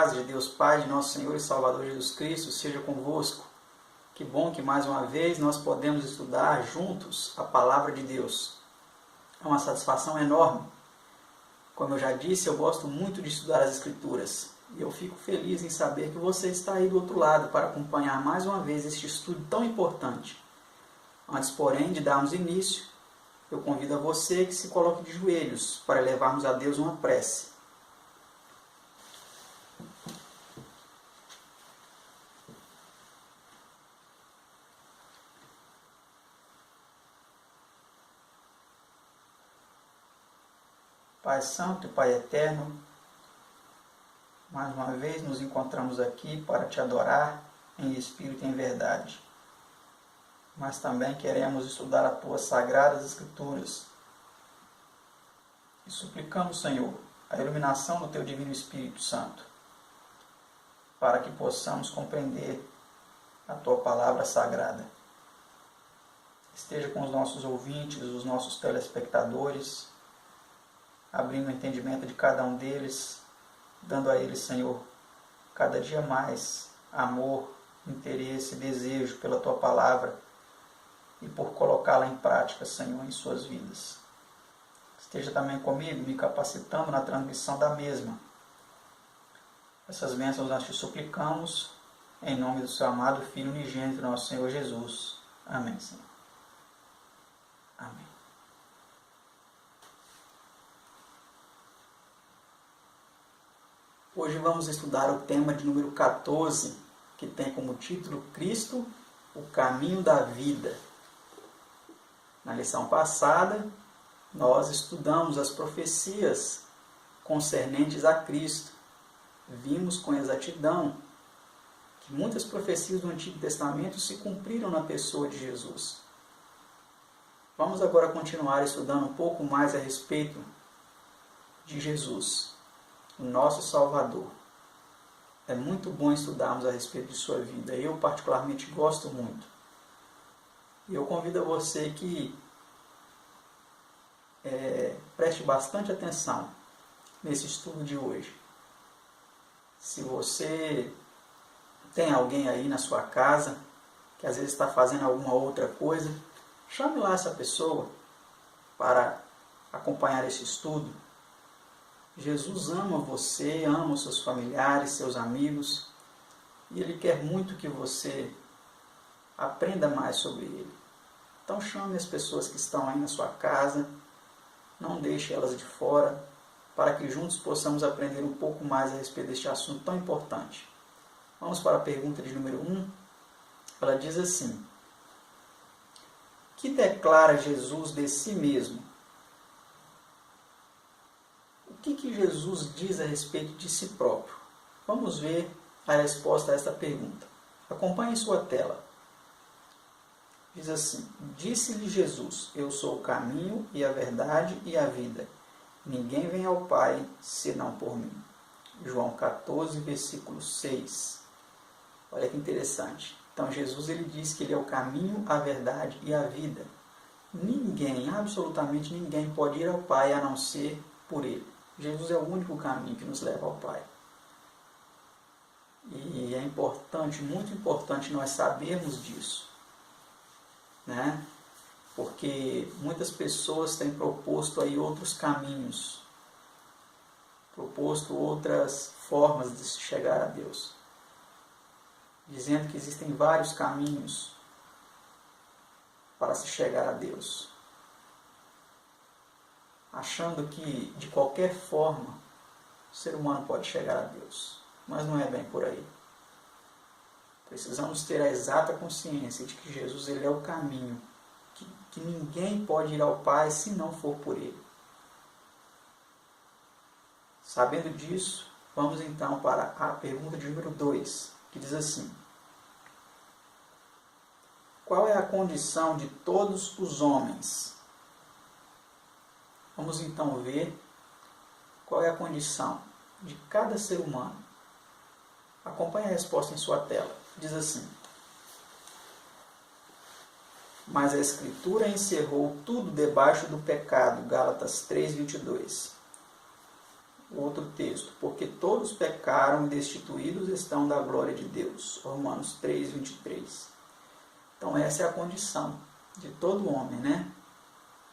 paz de Deus Pai, de nosso Senhor e Salvador Jesus Cristo, seja convosco. Que bom que mais uma vez nós podemos estudar juntos a Palavra de Deus. É uma satisfação enorme. Como eu já disse, eu gosto muito de estudar as Escrituras. E eu fico feliz em saber que você está aí do outro lado para acompanhar mais uma vez este estudo tão importante. Antes, porém, de darmos início, eu convido a você que se coloque de joelhos para levarmos a Deus uma prece. Pai Santo e Pai Eterno, mais uma vez nos encontramos aqui para te adorar em espírito e em verdade. Mas também queremos estudar as tuas sagradas Escrituras. E suplicamos, Senhor, a iluminação do teu Divino Espírito Santo, para que possamos compreender a tua palavra sagrada. Esteja com os nossos ouvintes, os nossos telespectadores, abrindo o entendimento de cada um deles, dando a eles, Senhor, cada dia mais amor, interesse, desejo pela tua palavra e por colocá-la em prática, Senhor, em suas vidas. Esteja também comigo, me capacitando na transmissão da mesma. Essas bênçãos nós te suplicamos, em nome do seu amado Filho unigênito, nosso Senhor Jesus. Amém, Senhor. Amém. Hoje vamos estudar o tema de número 14, que tem como título Cristo, o caminho da vida. Na lição passada, nós estudamos as profecias concernentes a Cristo. Vimos com exatidão que muitas profecias do Antigo Testamento se cumpriram na pessoa de Jesus. Vamos agora continuar estudando um pouco mais a respeito de Jesus, o nosso Salvador. É muito bom estudarmos a respeito de sua vida. Eu particularmente gosto muito. E eu convido a você que preste bastante atenção nesse estudo de hoje. Se você tem alguém aí na sua casa que às vezes está fazendo alguma outra coisa, chame lá essa pessoa para acompanhar esse estudo. Jesus ama você, ama os seus familiares, seus amigos, e Ele quer muito que você aprenda mais sobre Ele. Então chame as pessoas que estão aí na sua casa, não deixe elas de fora, para que juntos possamos aprender um pouco mais a respeito deste assunto tão importante. Vamos para a pergunta de número 1. Ela diz assim: que declara Jesus de si mesmo? O que Jesus diz a respeito de si próprio? Vamos ver a resposta a esta pergunta. Acompanhe em sua tela. Diz assim: disse-lhe Jesus, eu sou o caminho e a verdade e a vida. Ninguém vem ao Pai senão por mim. João 14, versículo 6. Olha que interessante. Então Jesus ele diz que ele é o caminho, a verdade e a vida. Ninguém, absolutamente ninguém pode ir ao Pai a não ser por ele. Jesus é o único caminho que nos leva ao Pai. E é importante, muito importante nós sabermos disso, né? Porque muitas pessoas têm proposto aí outros caminhos, proposto outras formas de se chegar a Deus, dizendo que existem vários caminhos para se chegar a Deus, achando que de qualquer forma o ser humano pode chegar a Deus, mas não é bem por aí. Precisamos ter a exata consciência de que Jesus ele é o caminho, que ninguém pode ir ao Pai se não for por Ele. Sabendo disso, vamos então para a pergunta de número 2, que diz assim: qual é a condição de todos os homens? Vamos então ver qual é a condição de cada ser humano. Acompanhe a resposta em sua tela. Diz assim: mas a Escritura encerrou tudo debaixo do pecado. Gálatas 3:22. o outro texto, porque todos pecaram e destituídos estão da glória de Deus. Romanos 3, 23. Então essa é a condição de todo homem, né?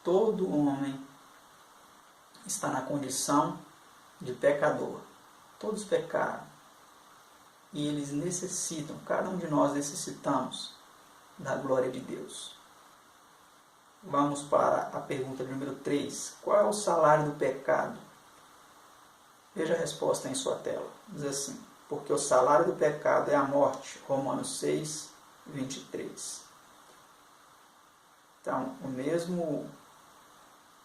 Todo homem está na condição de pecador. Todos pecaram. E eles necessitam, cada um de nós necessitamos da glória de Deus. Vamos para a pergunta número 3. Qual é o salário do pecado? Veja a resposta em sua tela. Diz assim: porque o salário do pecado é a morte. Romanos 6, 23. Então, o mesmo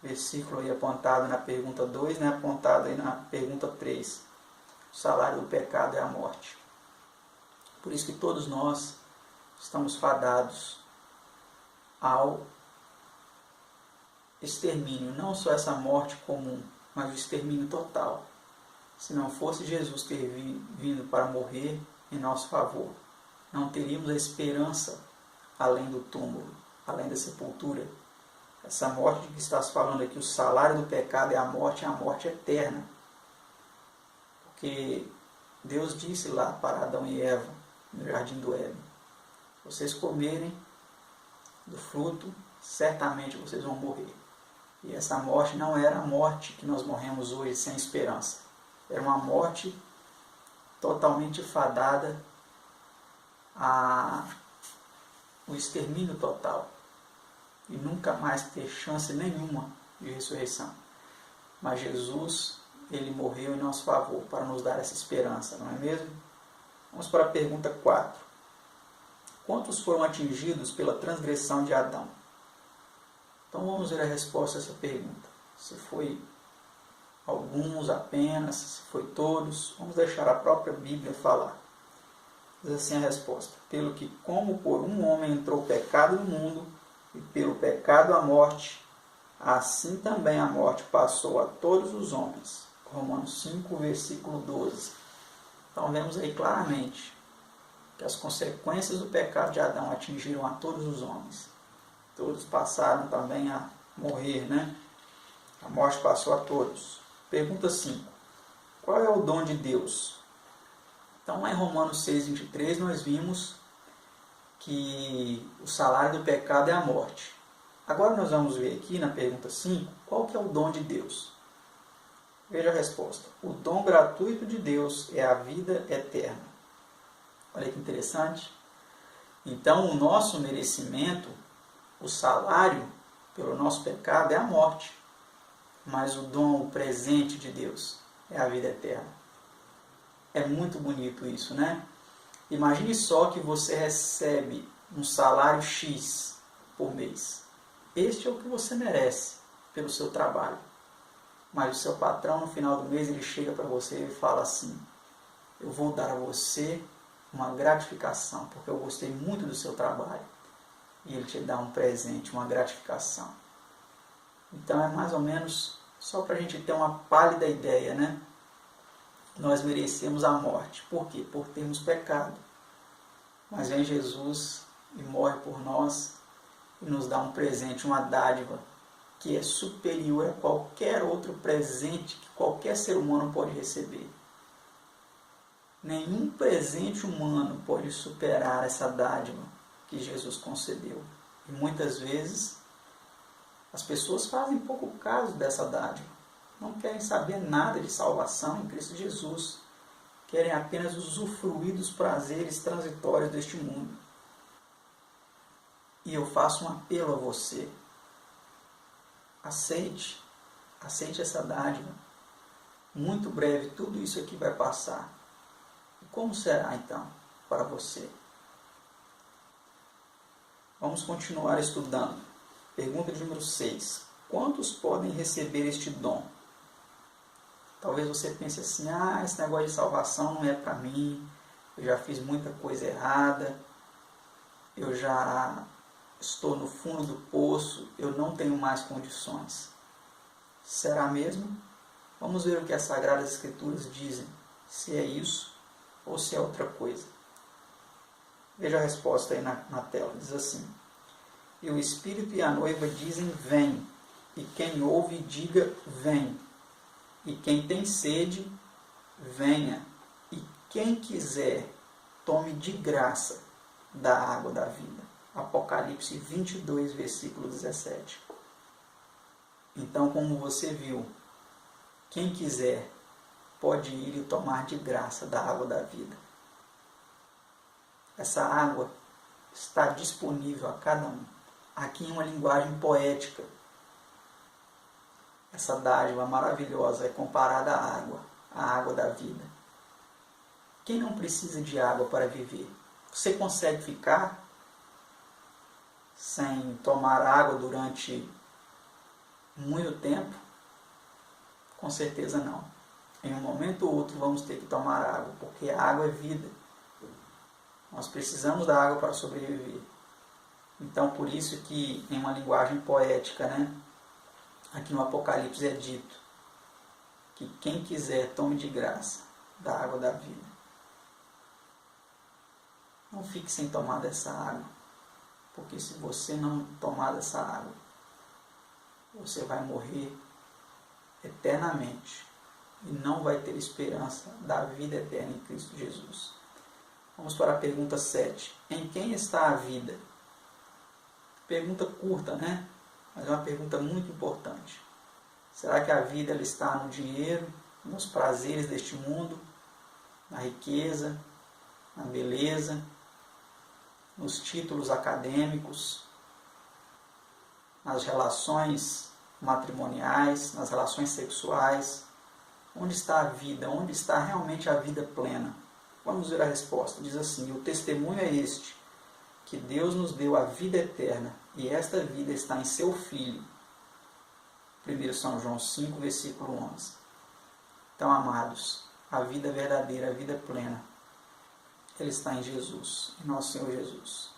versículo aí apontado na pergunta 2, né, apontado aí na pergunta 3. O salário do pecado é a morte. Por isso que todos nós estamos fadados ao extermínio, não só essa morte comum, mas o extermínio total. Se não fosse Jesus ter vindo para morrer em nosso favor, não teríamos a esperança além do túmulo, além da sepultura. Essa morte de que estás falando aqui, o salário do pecado é a morte eterna. Porque Deus disse lá para Adão e Eva, no jardim do Éden: se vocês comerem do fruto, certamente vocês vão morrer. E essa morte não era a morte que nós morremos hoje sem esperança. Era uma morte totalmente fadada ao extermínio total. E nunca mais ter chance nenhuma de ressurreição. Mas Jesus, ele morreu em nosso favor para nos dar essa esperança, não é mesmo? Vamos para a pergunta 4. Quantos foram atingidos pela transgressão de Adão? Então vamos ver a resposta a essa pergunta. Se foi alguns apenas, se foi todos, vamos deixar a própria Bíblia falar. Diz assim a resposta: pelo que como por um homem entrou o pecado no mundo, e pelo pecado a morte, assim também a morte passou a todos os homens. Romanos 5, versículo 12. Então vemos aí claramente que as consequências do pecado de Adão atingiram a todos os homens. Todos passaram também a morrer, né? A morte passou a todos. Pergunta 5. Qual é o dom de Deus? Então, lá em Romanos 6, 23, nós vimos que o salário do pecado é a morte. Agora nós vamos ver aqui na pergunta 5, qual que é o dom de Deus? Veja a resposta. O dom gratuito de Deus é a vida eterna. Olha que interessante. Então, o nosso merecimento, o salário pelo nosso pecado é a morte. Mas o dom, o presente de Deus é a vida eterna. É muito bonito isso, né? Imagine só que você recebe um salário X por mês. Este é o que você merece pelo seu trabalho. Mas o seu patrão, no final do mês, ele chega para você e fala assim: eu vou dar a você uma gratificação, porque eu gostei muito do seu trabalho. E ele te dá um presente, uma gratificação. Então é mais ou menos, só para a gente ter uma pálida ideia, né? Nós merecemos a morte. Por quê? Por termos pecado. Mas vem Jesus e morre por nós e nos dá um presente, uma dádiva, que é superior a qualquer outro presente que qualquer ser humano pode receber. Nenhum presente humano pode superar essa dádiva que Jesus concedeu. E muitas vezes as pessoas fazem pouco caso dessa dádiva. Não querem saber nada de salvação em Cristo Jesus. Querem apenas usufruir dos prazeres transitórios deste mundo. E eu faço um apelo a você. Aceite essa dádiva. Muito breve tudo isso aqui vai passar. E como será então para você? Vamos continuar estudando. Pergunta de número 6. Quantos podem receber este dom? Talvez você pense assim: esse negócio de salvação não é para mim, eu já fiz muita coisa errada, eu já estou no fundo do poço, eu não tenho mais condições. Será mesmo? Vamos ver o que as Sagradas Escrituras dizem, se é isso ou se é outra coisa. Veja a resposta aí na tela, diz assim: e o Espírito e a noiva dizem: vem, e quem ouve diga: vem. E quem tem sede, venha. E quem quiser, tome de graça da água da vida. Apocalipse 22, versículo 17. Então, como você viu, quem quiser pode ir e tomar de graça da água da vida. Essa água está disponível a cada um. Aqui em uma linguagem poética. Essa dádiva maravilhosa é comparada à água da vida. Quem não precisa de água para viver? Você consegue ficar sem tomar água durante muito tempo? Com certeza não. Em um momento ou outro vamos ter que tomar água, porque a água é vida. Nós precisamos da água para sobreviver. Então, por isso que em uma linguagem poética, aqui no Apocalipse é dito que quem quiser tome de graça da água da vida. Não fique sem tomar dessa água, porque se você não tomar dessa água, você vai morrer eternamente e não vai ter esperança da vida eterna em Cristo Jesus. Vamos para a pergunta 7. Em quem está a vida? Pergunta curta, Mas é uma pergunta muito importante. Será que a vida ela está no dinheiro, nos prazeres deste mundo, na riqueza, na beleza, nos títulos acadêmicos, nas relações matrimoniais, nas relações sexuais? Onde está a vida? Onde está realmente a vida plena? Vamos ver a resposta. Diz assim: o testemunho é este, que Deus nos deu a vida eterna, e esta vida está em seu Filho. 1 São João 5, versículo 11. Então, amados, a vida verdadeira, a vida plena, ela está em Jesus, em nosso Senhor Jesus.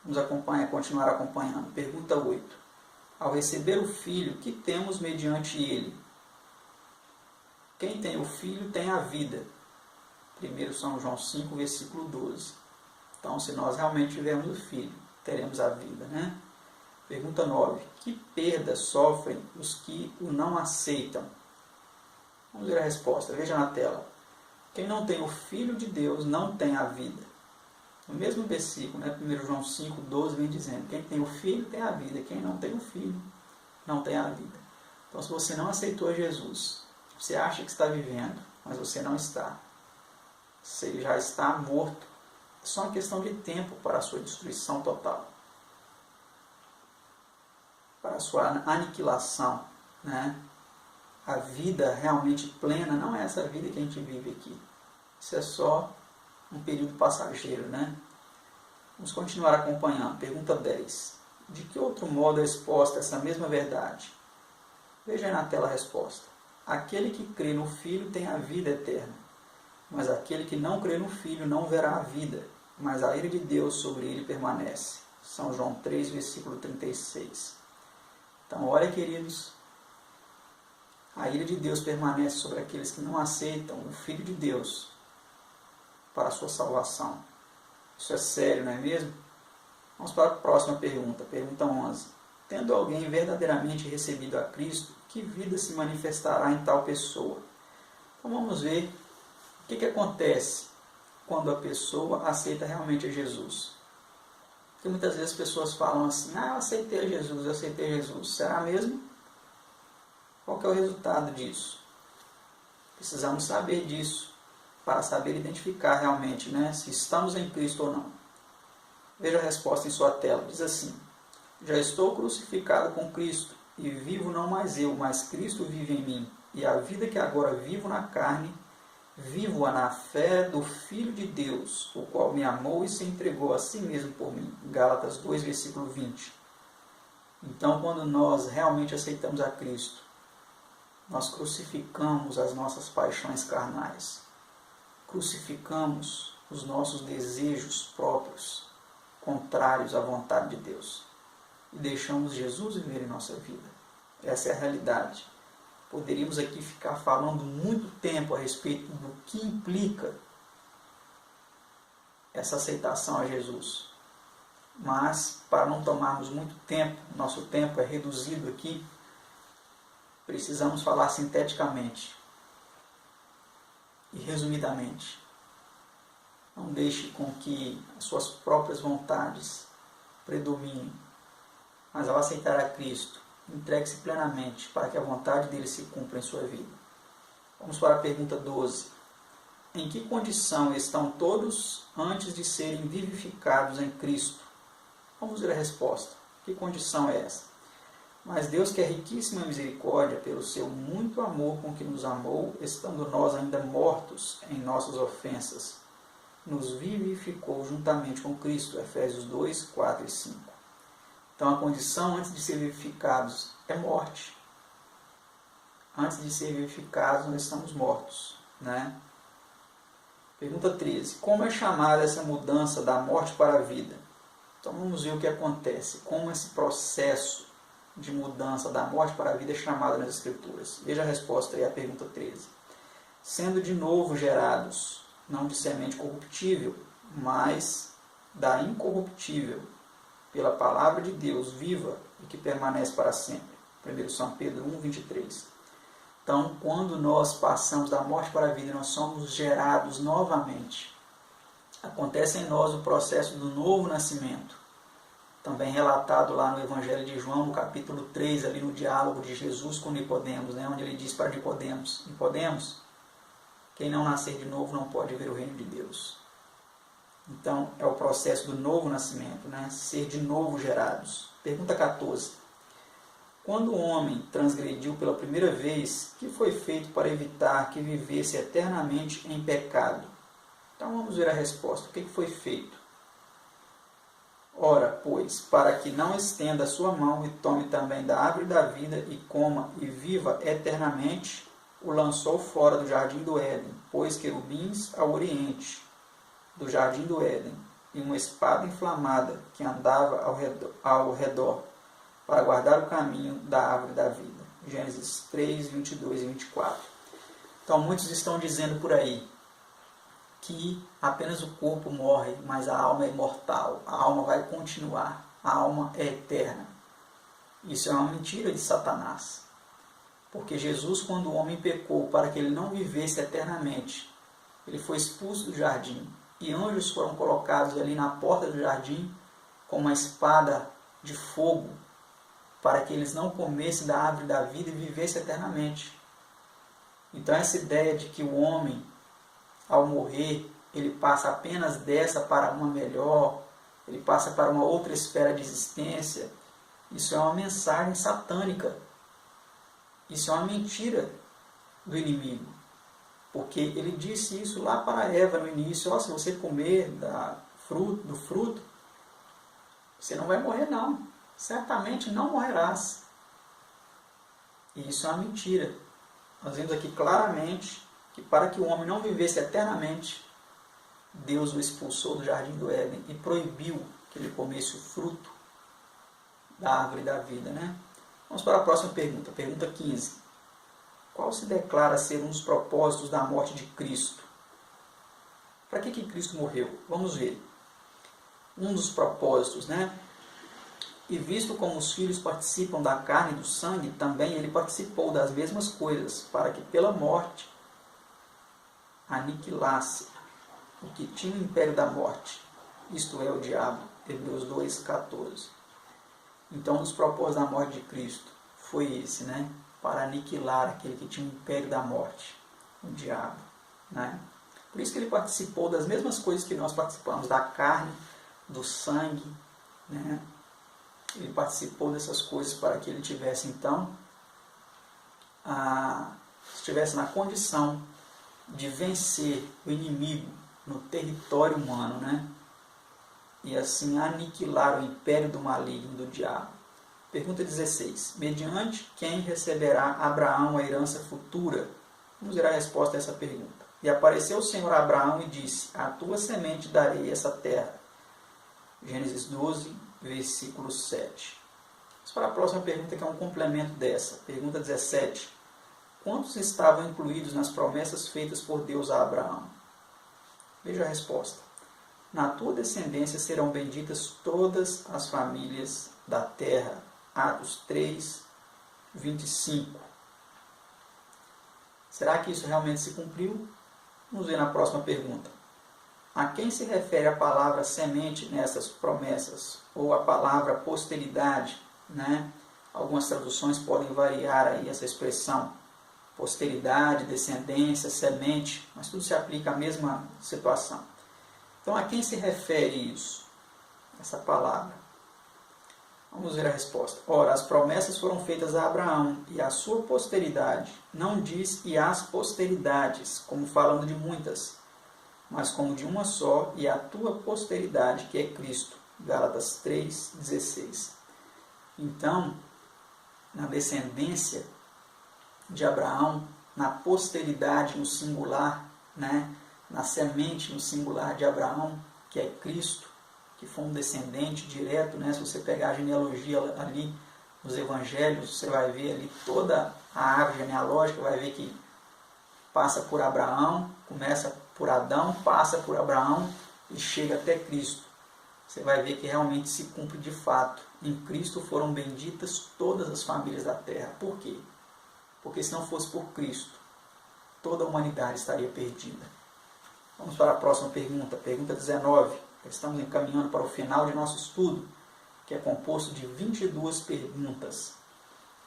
Vamos continuar acompanhando. Pergunta 8. Ao receber o Filho, que temos mediante Ele? Quem tem o Filho tem a vida. 1 São João 5, versículo 12. Então, se nós realmente tivermos o Filho, teremos a vida, Pergunta 9. Que perda sofrem os que o não aceitam? Vamos ver a resposta. Veja na tela. Quem não tem o Filho de Deus não tem a vida. No mesmo versículo, 1 João 5, 12, vem dizendo: quem tem o Filho tem a vida. Quem não tem o Filho não tem a vida. Então, se você não aceitou Jesus, você acha que está vivendo, mas você não está. Você já está morto. É só uma questão de tempo para a sua destruição total, para a sua aniquilação. A vida realmente plena não é essa vida que a gente vive aqui. Isso é só um período passageiro. Vamos continuar acompanhando. Pergunta 10. De que outro modo é exposta essa mesma verdade? Veja aí na tela a resposta. Aquele que crê no Filho tem a vida eterna, mas aquele que não crê no Filho não verá a vida, mas a ira de Deus sobre ele permanece. São João 3, versículo 36. Então, olha, queridos, a ira de Deus permanece sobre aqueles que não aceitam o Filho de Deus para a sua salvação. Isso é sério, não é mesmo? Vamos para a próxima pergunta. Pergunta 11. Tendo alguém verdadeiramente recebido a Cristo, que vida se manifestará em tal pessoa? Então vamos ver o que acontece quando a pessoa aceita realmente a Jesus. Porque muitas vezes as pessoas falam assim: eu aceitei a Jesus, eu aceitei a Jesus. Será mesmo? Qual que é o resultado disso? Precisamos saber disso, para saber identificar realmente se estamos em Cristo ou não. Veja a resposta em sua tela. Diz assim: já estou crucificado com Cristo, e vivo não mais eu, mas Cristo vive em mim. E a vida que agora vivo na carne, vivo-a na fé do Filho de Deus, o qual me amou e se entregou a si mesmo por mim. Gálatas 2, versículo 20. Então, quando nós realmente aceitamos a Cristo, nós crucificamos as nossas paixões carnais. Crucificamos os nossos desejos próprios, contrários à vontade de Deus. E deixamos Jesus viver em nossa vida. Essa é a realidade. Poderíamos aqui ficar falando muito tempo a respeito do que implica essa aceitação a Jesus. Mas, para não tomarmos muito tempo, nosso tempo é reduzido aqui, precisamos falar sinteticamente e resumidamente. Não deixe com que as suas próprias vontades predominem, mas ao aceitar a Cristo, entregue-se plenamente para que a vontade dele se cumpra em sua vida. Vamos para a pergunta 12. Em que condição estão todos antes de serem vivificados em Cristo? Vamos ver a resposta. Que condição é essa? Mas Deus, que é riquíssimo em misericórdia, pelo seu muito amor com que nos amou, estando nós ainda mortos em nossas ofensas, nos vivificou juntamente com Cristo. Efésios 2, 4 e 5. Então a condição antes de ser vivificados é morte. Antes de ser vivificados nós estamos mortos, né? Pergunta 13. Como é chamada essa mudança da morte para a vida? Então vamos ver o que acontece. Como esse processo de mudança da morte para a vida é chamado nas Escrituras. Veja a resposta aí à pergunta 13. Sendo de novo gerados, não de semente corruptível, mas da incorruptível, pela palavra de Deus viva e que permanece para sempre. 1 São Pedro 1, 23. Então, quando nós passamos da morte para a vida, nós somos gerados novamente. Acontece em nós o processo do novo nascimento. Também relatado lá no Evangelho de João, no capítulo 3, ali no diálogo de Jesus com Nicodemos, né, onde ele diz para Nicodemos: Nicodemos, quem não nascer de novo não pode ver o reino de Deus. Então, é o processo do novo nascimento, né, ser de novo gerados. Pergunta 14. Quando o homem transgrediu pela primeira vez, que foi feito para evitar que vivesse eternamente em pecado? Então vamos ver a resposta. O que foi feito? Ora, pois, para que não estenda a sua mão e tome também da árvore da vida e coma e viva eternamente, o lançou fora do jardim do Éden, pôs querubins ao oriente do jardim do Éden e uma espada inflamada que andava ao redor para guardar o caminho da árvore da vida. Gênesis 3, 22 e 24. Então muitos estão dizendo por aí que apenas o corpo morre, mas a alma é imortal, a alma vai continuar, a alma é eterna. Isso é uma mentira de Satanás. Porque Jesus, quando o homem pecou para que ele não vivesse eternamente, ele foi expulso do jardim, e anjos foram colocados ali na porta do jardim com uma espada de fogo, para que eles não comessem da árvore da vida e vivessem eternamente. Então essa ideia de que o homem, ao morrer, ele passa apenas dessa para uma melhor, ele passa para uma outra esfera de existência, isso é uma mensagem satânica. Isso é uma mentira do inimigo. Porque ele disse isso lá para Eva no início: se você comer do fruto, você não vai morrer não. Certamente não morrerás. E isso é uma mentira. Nós vemos aqui claramente que para que o homem não vivesse eternamente, Deus o expulsou do jardim do Éden e proibiu que ele comesse o fruto da árvore da vida, né? Vamos para a próxima pergunta, pergunta 15. Qual se declara ser um dos propósitos da morte de Cristo? Para que Cristo morreu? Vamos ver. Um dos propósitos, né? E visto como os filhos participam da carne e do sangue, também ele participou das mesmas coisas, para que pela morte aniquilasse o que tinha o império da morte, isto é, o diabo. Hebreus 2,14. Então, um dos propósitos da morte de Cristo foi esse, né? Para aniquilar aquele que tinha o império da morte, o diabo, né? Por isso que ele participou das mesmas coisas que nós participamos, da carne, do sangue, né? Ele participou dessas coisas para que ele tivesse, então, estivesse na condição de vencer o inimigo no território humano, né? E assim aniquilar o império do maligno, do diabo. Pergunta 16. Mediante quem receberá Abraão a herança futura? Vamos ver a resposta a essa pergunta. E apareceu o Senhor a Abraão e disse: a tua semente darei essa terra. Gênesis 12, versículo 7. Vamos para a próxima pergunta, que é um complemento dessa. Pergunta 17. Quantos estavam incluídos nas promessas feitas por Deus a Abraão? Veja a resposta. Na tua descendência serão benditas todas as famílias da terra. Atos 3, 25. Será que isso realmente se cumpriu? Vamos ver na próxima pergunta. A quem se refere a palavra semente nessas promessas? Ou a palavra posteridade, né? Algumas traduções podem variar aí essa expressão. Posteridade, descendência, semente, mas tudo se aplica à mesma situação. Então, a quem se refere isso? Essa palavra. Vamos ver a resposta. Ora, as promessas foram feitas a Abraão e à sua posteridade. Não diz e às posteridades, como falando de muitas, mas como de uma só, e a tua posteridade, que é Cristo. Gálatas 3,16. Então, na descendência de Abraão, na posteridade no singular, né? Na semente no singular de Abraão, que é Cristo, que foi um descendente direto, né? Se você pegar a genealogia ali nos evangelhos, você vai ver ali toda a árvore genealógica, vai ver que passa por Abraão, começa por Adão, passa por Abraão e chega até Cristo. Você vai ver que realmente se cumpre de fato. Em Cristo foram benditas todas as famílias da terra. Por quê? Porque se não fosse por Cristo, toda a humanidade estaria perdida. Vamos para a próxima pergunta, pergunta 19. Estamos encaminhando para o final de nosso estudo, que é composto de 22 perguntas.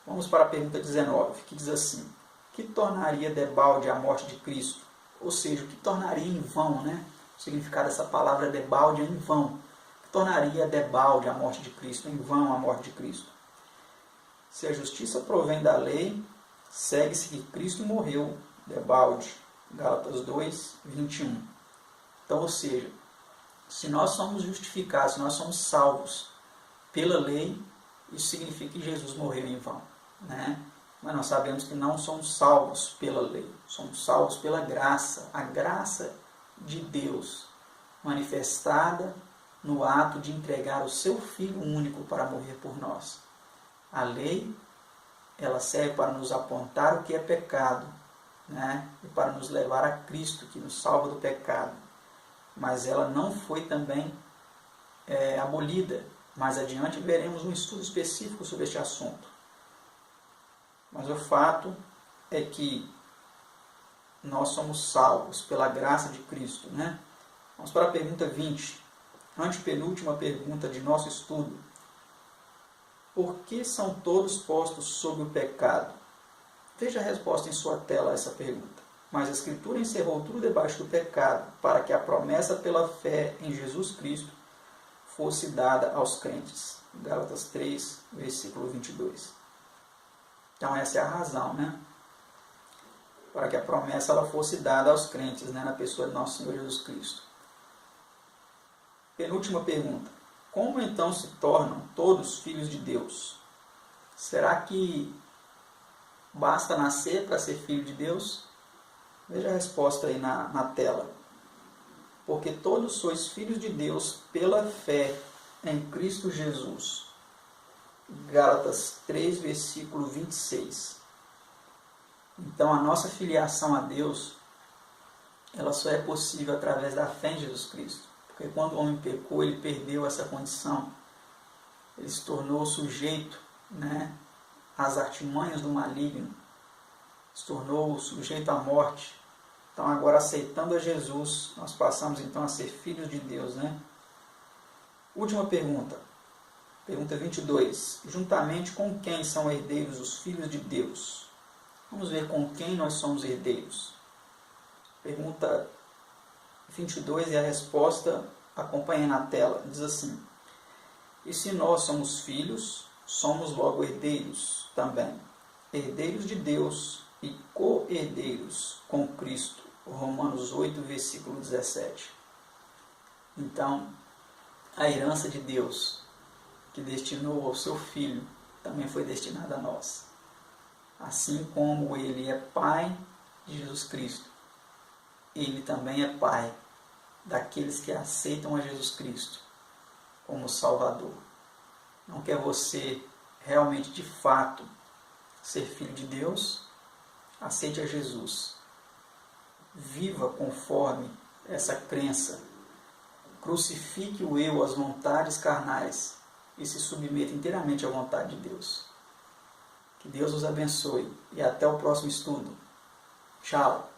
Vamos para a pergunta 19, que diz assim: que tornaria debalde a morte de Cristo? Ou seja, o que tornaria em vão, né? O significado dessa palavra debalde é em vão. O que tornaria debalde a morte de Cristo, em vão a morte de Cristo? Se a justiça provém da lei, segue-se que Cristo morreu, debalde. Gálatas 2, 21. Então, ou seja, se nós somos justificados, se nós somos salvos pela lei, isso significa que Jesus morreu em vão, né? Mas nós sabemos que não somos salvos pela lei, somos salvos pela graça, a graça de Deus manifestada no ato de entregar o seu Filho único para morrer por nós. A lei, ela serve para nos apontar o que é pecado, né? E para nos levar a Cristo, que nos salva do pecado. Mas ela não foi também abolida. Mais adiante veremos um estudo específico sobre este assunto. Mas o fato é que nós somos salvos pela graça de Cristo, né? Vamos para a pergunta 20, antepenúltima pergunta de nosso estudo. Por que são todos postos sob o pecado? Veja a resposta em sua tela a essa pergunta. Mas a Escritura encerrou tudo debaixo do pecado, para que a promessa pela fé em Jesus Cristo fosse dada aos crentes. Gálatas 3, versículo 22. Então essa é a razão, né? Para que a promessa ela fosse dada aos crentes, né? Na pessoa de nosso Senhor Jesus Cristo. Penúltima pergunta. Como então se tornam todos filhos de Deus? Será que basta nascer para ser filho de Deus? Veja a resposta aí na tela. Porque todos sois filhos de Deus pela fé em Cristo Jesus. Gálatas 3, versículo 26. Então a nossa filiação a Deus, ela só é possível através da fé em Jesus Cristo. Porque quando o homem pecou, ele perdeu essa condição. Ele se tornou sujeito, né, às artimanhas do maligno. Se tornou sujeito à morte. Então agora, aceitando a Jesus, nós passamos então a ser filhos de Deus, né? Última pergunta. Pergunta 22. Juntamente com quem são herdeiros os filhos de Deus? Vamos ver com quem nós somos herdeiros. Pergunta 22 e a resposta acompanha na tela. Diz assim: e se nós somos filhos, somos logo herdeiros também. Herdeiros de Deus e co-herdeiros com Cristo. Romanos 8, versículo 17. Então, a herança de Deus, que destinou ao seu Filho, também foi destinada a nós. Assim como Ele é Pai de Jesus Cristo, Ele também é Pai daqueles que aceitam a Jesus Cristo como Salvador. Não quer você realmente, de fato, ser filho de Deus? Aceite a Jesus. Viva conforme essa crença. Crucifique o eu, as vontades carnais e se submeta inteiramente à vontade de Deus. Que Deus os abençoe e até o próximo estudo. Tchau.